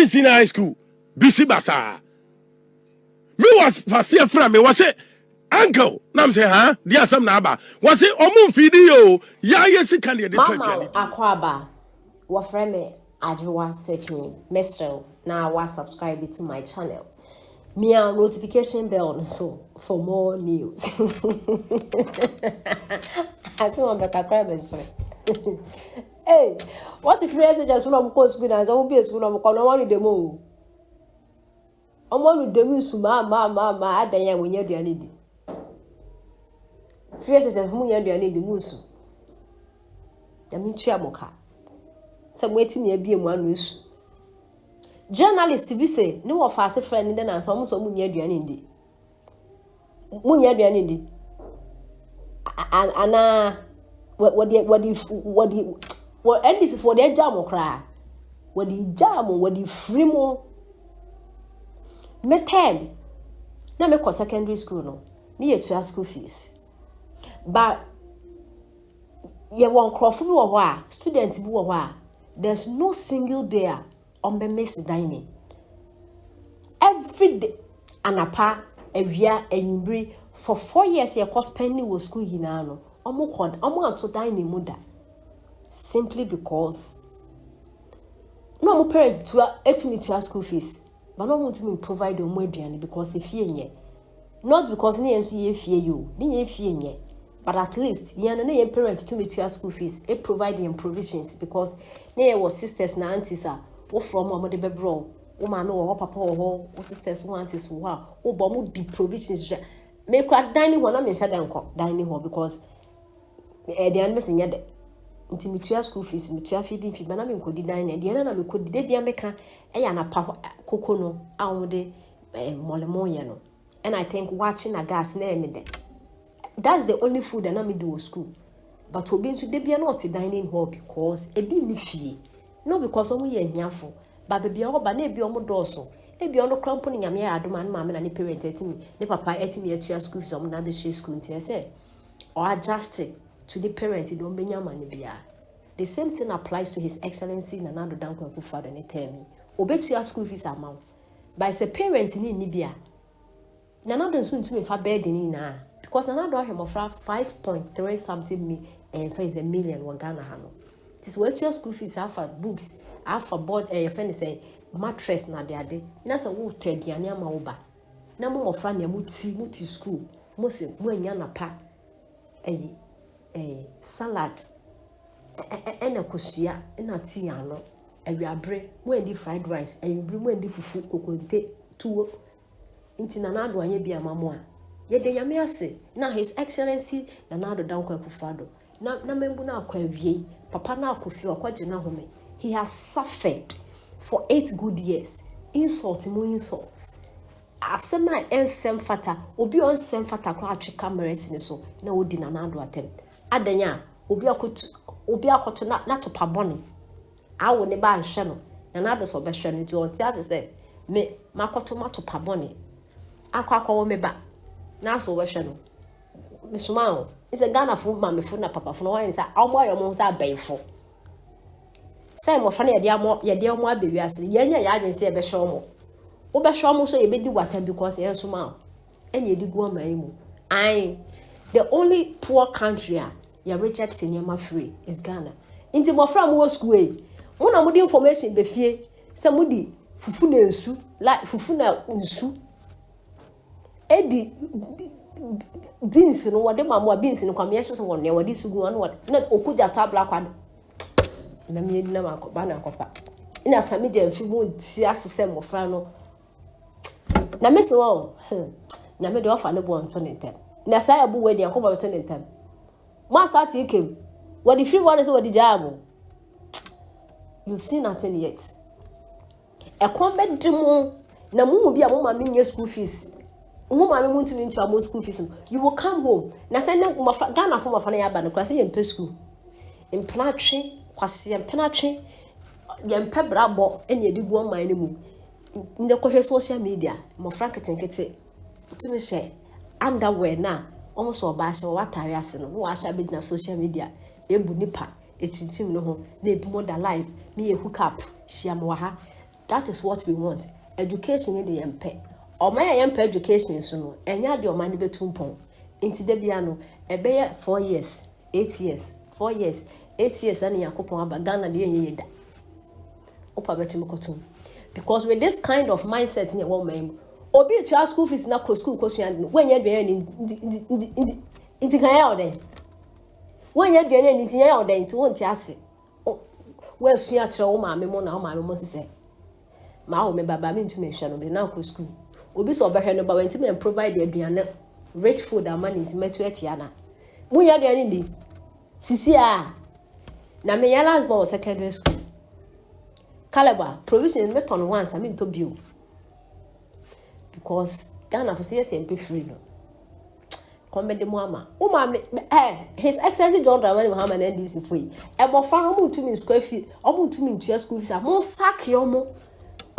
senior high school bisi basa me was fasia fra me was say uncle nam say huh dia sam na aba was say omo mfidi yo ya yesi kan de mama akwaba wa frame adwa searching mestel na wa subscribe to my channel me a notification bell so for more news as one back crab so hey what if SHS from post school and so be school no ko no one dem o omo dem su ma adan ya wonya aduane di SHS mu nya aduane di musu ya mi tua boka se mo eti me abie mu anu esu journalist bi say ne wo fa se friend de na so mu nya aduane di mu nya aduane di ana what and this for the jam cry what the jam what the free mo me time na me ko secondary school no ni ye tua school fees but ye won crofo bi wo ho a student bi wo ho a there's no single day on the mess dining every day anapa awia anwumbri for 4 years ye cost spending wo school yina no omo anto dining muda simply because no mo parent to etumi to school fees but no want to provide them aduane because if ye not because ne enso ye fie you ne ye fie nye but at least ye no ye parent to me to school fees e provide them provisions because ne was sisters na aunties are wo from mo de bebro wo ma me wo papa wo sisters wo aunties wo ha wo bo mo di provisions me kwa dining ho na me say den ko dining ho because the an mesenya de nti mitua school fees mitua feeding fee bana me nkodi dan na de na me kodi de bia meka eya na pa koko no awode molemo ye no and I think watching a gas na me de that's the only food that na me do school but obi nso de bia not dining hall because e bi ni fie no because omo ye hiafo but be bia oba na e bi omo doso e bi ono krampo ni nyame ya adoma na mama na ne parent etimi ne papa etimi atua school fees omo na be share school nti say or adjust to the parent don't be nyamani bia. The same thing applies to His Excellency Nanado Danko Akufo-Addo ne tell obetu your school fees amount by say parent ni bia Nanado nso ntumi fa burden ni na because Nanado ahwe mofra 5.3 something million wa Ghana ha no it is what your school fees afa books afa board friend say mattress na de ade na say wo to aduane ama wo ba na mo mofra na muti school mo se mo anya na pa salad ena kosua ena tea ano awiabre mo endi fried rice awibre mo endi fufu kokonte tuwo nti Nanado anye bia mamo a ye de nyame ase na His Excellency Nanado Danko Akufo-Addo na membu na akwa awie papa na akofie akwaje na home he has suffered for 8 good years insult asema ensem fata obi onsem fata kwa atwe cameras ni so na odi Nanado atem adanya obi akoto na to paboni awo ne ba nhwe no Nanado so be hwe no ti on ti ate se me makoto mato paboni akwa me ba na so we hwe no me suma o ise Ghana fu ma me fu na papa fu no wan say awmo ayomo say abaifo say mo fa na ye de omo abewi ase ye nya ya adwen say e be hwe omo wo be hwe omo so ye be di watam because ye suma o enye di gu oman mu the only poor country you rejecting your free is Ghana. Inti mo fra mo school e. Mo na mo di information be fie. Se mo di fufu na nsu, like fufu na nsu. Edi beans no wode mamo beans no kwame yese so wonne wode sugu no wode. Na okuja tabla kwado. Na me edi na makoba na akopa. Ina sami je mfi mo ti asese mo fra no. Na me se wo. Na me de ofa ne bo nto ne ntem. Na say abu we de akoba beto ne ntem. Master Tikem, what if you want to say what the job? You've seen nothing yet. A combat demo, Namu be a woman in your school fees. Woman want to into a school fees. You will come home. Na send Ghana from a funny abandon class in school. In Planatry, Quasi and Penatry, Yan Pebrabo, and you did one my name. In the social media, more franketing to me say, underwear now. Almost so bad so what I ask no wa sha be na social media ebu nipa etintim no ho na ebi mo da live me hook up shia mo ha That is what we want. Education is the MP. Or my MP education so and ya the money betumpon. Into the piano, a bear 4 years, 8 years, 4 years, 8 years, and Yakupon Abagana de Yeda. Opa Betimokotum. Because with this kind of mindset in a woman, or be to school fees not school question when you're in the when you're in the to want to ask it. Well, she at your mammy, my must say. My home, Baba, mean to mention of the now school. Obi so better no but when and provide the aduane rich food and money to metu etiana. Mu ya aduane ndi. Sisi a na me ya last born secondary school. Caliber provision me turn once I mean to bio. Because Ghana for say SMP free no. Come de mo ama. O ma his excellency John Dramani Muhammad NDC free. E mo fa no mu tumi square feet, o mu tumi ntua school fees. Mo sack yo mo.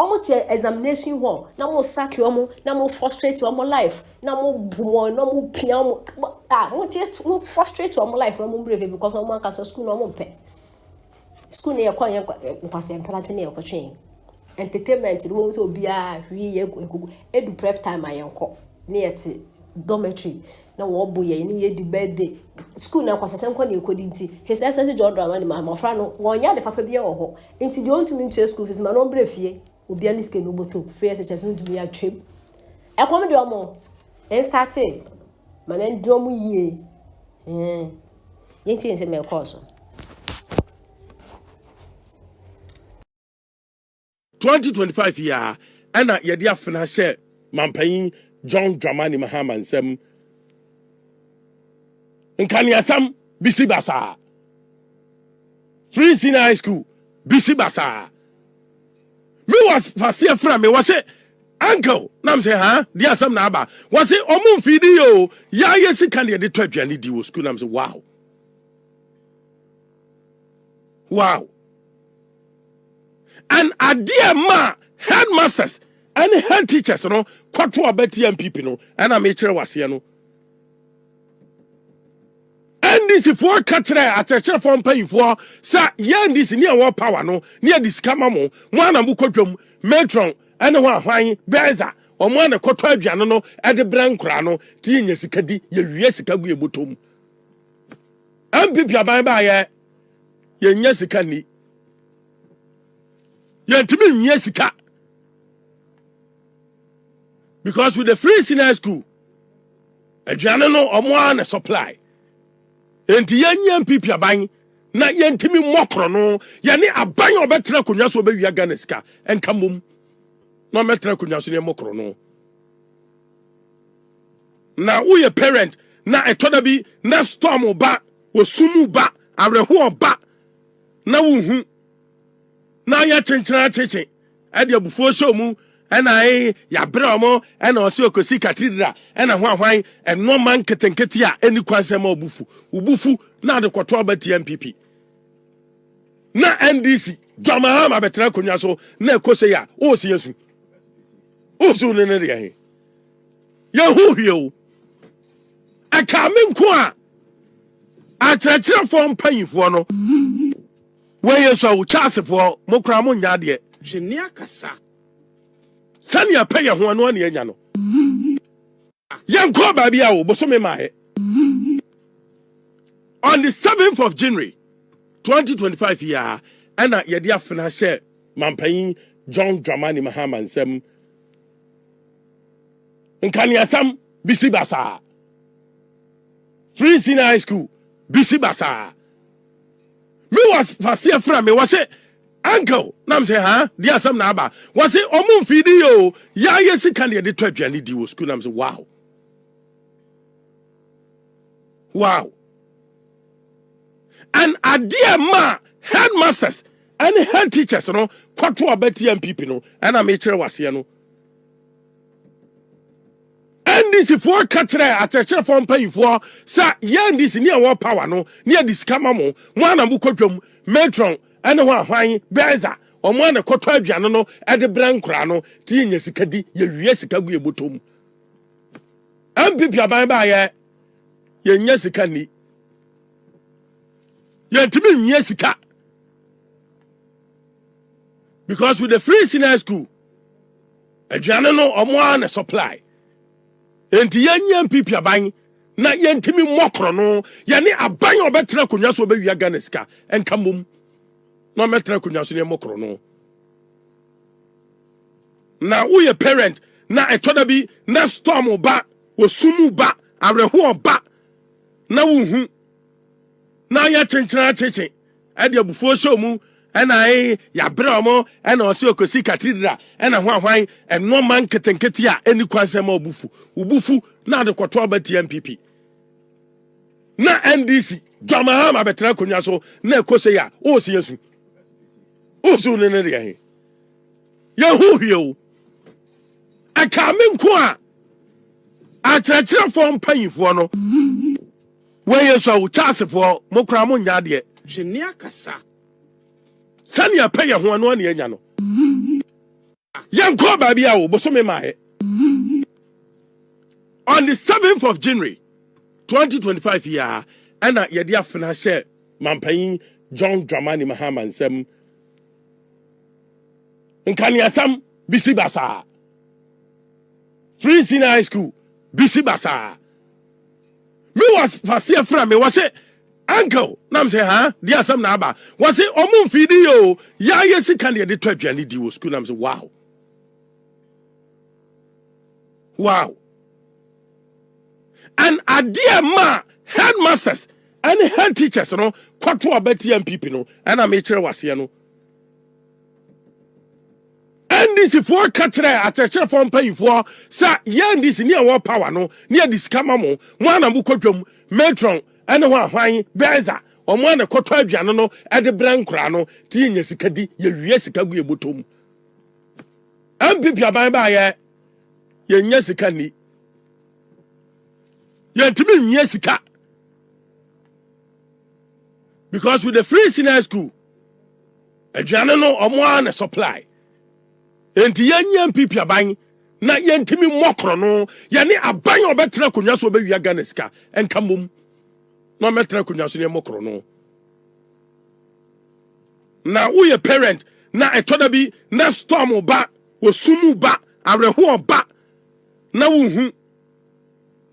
Almost examination hall. Now more sack you now more frustrate your life. Now more boom, no more piano. More frustrate your life. No more brave because no one can school no more pay. School near coin because I'm planting near train. Entertainment it won't so be a edu prep time I am near to dormitory. Now what boy you need the birthday. School now because someคนyou couldn't see. His excellency John Dramani my friend one year the papa be or into the old to me to school fees my own brave Obi aniske no boto free SHS no dumi atwem e kom de omo en starting manen drum yie yenti ense me course 2025 year ana ye dia fina share mampan John Dramani Mahama nsem nkaniasam bisi basa free senior high school bisi basa me was fasia from me was say uncle nam say dia sam na aba was say omun fidi yo ya yesi kan de to aduane di wo school nam say wow and adia ma headmasters and head teachers no kwato abeti MPP no and am chere wase no NDC for katre a for mpayifo sa ya NDC ni awo power no ni adisika mamo mo anambu kotwam metron ene ho ahwan beza omo ana koto aduane no e de brankura no ti nya sika di ye wie sika gu ebotom MPP aban ba ye nya sika ni ye ntimi nya sika because with the free senior school aduane no omo ana supply enti yanya MPP aban na yentimi mokro no ye ne aban obetra konwa so obewia Ghana sika enka mom no metra konwa so ne mokro no na wo ye parent na etoda bi na storm ba osumu ba awreho ba na wo hu na ya chenchena cheche ade abufuo show mu ena ya bramo ena osi okosi cathedral ena ho ahwan eno man ketenketi a eni kwansem ubufu na de kwoto abati MPP na NDC Jamahama betra konwa so na ekose ya o si yesu o so ne ne de ye hu hie aka me nko a church for mpanyifo no we yesu a chase for mokra mo nya de Jenia kasa Sanya pay ho anu na enya no yanko ba bia wo bosome maahe on the 7th of January 2025 year ana ye dia fina share mampan John Dramani Mahama nsem nkaniasam bisi basa free senior high school bisi basa me was fasia from me was say uncle nam say dia sam na aba was say omun fidi yo ya yesi kan de to aduane di wo school nam say wow and adia ma headmasters and head teachers no kwato abeti MPP no and am chere wase no NDC for katre a church for mpayifo sa ya NDC ni awo power no ni adisika mamo mo anambu kotwam metron ene ho ahwan beza omo ana koto aduane no e de brankura no ti nya sika di ye wie sika gu ebotom MPP aban ba ye nya sika ni ye ntimi nya sika Because with the free senior school, aduane no omo na supply. Enti yenya MPP aban na yentimi mokro no ye ne aban obetena konwa so obewia Ghana sika enka mom. No metena konwa so ne mokro no. Na wo ye parent na etoda bi na storm ba, osumu ba, areho ba na wo hu. Na ya chenchena cheche e de abufuo show mu ena ya bra mo ena o se okosi cathedral ena ho ahwan eno man ketenketi a eni kwansem obufu ubufu na de kwoto abati MPP na NDC Jamahama betra konwa so na ekose ya o se yesu o so ne ne ya he ya hu hie aka me nko a church form panyifo no we yesu a chasefo mokra mo nya de Jenia kasa Sanya pay ya ho no na enya no. Yanko ba bia wo bosome maaye. On the 7th of January 2025 year, ana yede afena share mampan John Dramani Mahama nsem. Nkani asam bisi basa. Free Senior High School bisi basa. Me was fasia fra me was say uncle, nam say, huh? Dear some naba. Was it omun video? Ya yes, can you to Johnny D school? Nam say, wow. Wow. And a dear ma, headmasters and head teachers, you know, quite to a better people, no, and a mature was here, no. And this if what catch at a chef on pay for, sir, yan this near war power, no, near this camamo, one of Mukotum, matron. And one wine, Beza, or one a cotton piano at the Brancrano, Tina Sikadi, Yesika Butum. And people by by Yesikani. Yantimin Yesika. Because with the free senior school, a janano or one a supply. And the young people are buying, not Yantimi Mokrono, Yani a bang or better Kunyaso baby Ganeska, and Kamum. No metra kunya so ne mokro no na wo ye parent na etoda bi na storm ba osumu ba areho ba na wo hu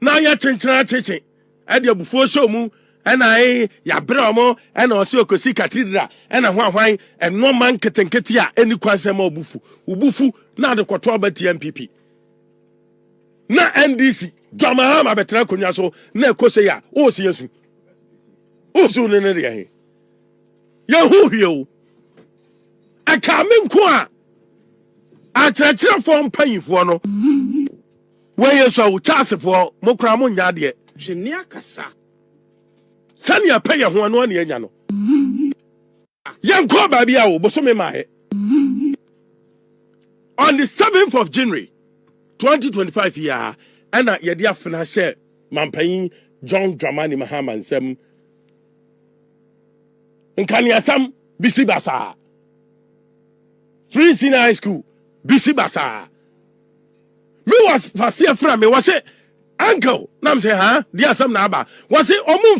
na ya chenchena cheche e de abufuo show mu ena ya bra mo ena o se okosi cathedral ena ho ahwan eno man ketenketi a eni kwansem obufu ubufu na de kwoto abati MPP na NDC Jamahama betra konwa so na ekose ya o se yesu o so ne ne ya he ya hu hie aka me nko a church form panyifo no we yesu a wo chasefo mokra mo nya de Jenia kasa Sanya pay ya ho no na enya no. Yanko ba bia wo bosome maaye. On the 7th of January 2025 year, ana yede afena share mampan John Dramani Mahama nsem. Nkani asam bisi basa. Free Senior High School bisi basa. Me was fasia fra me was say uncle, nam say, huh? Dear some naba. Was it omun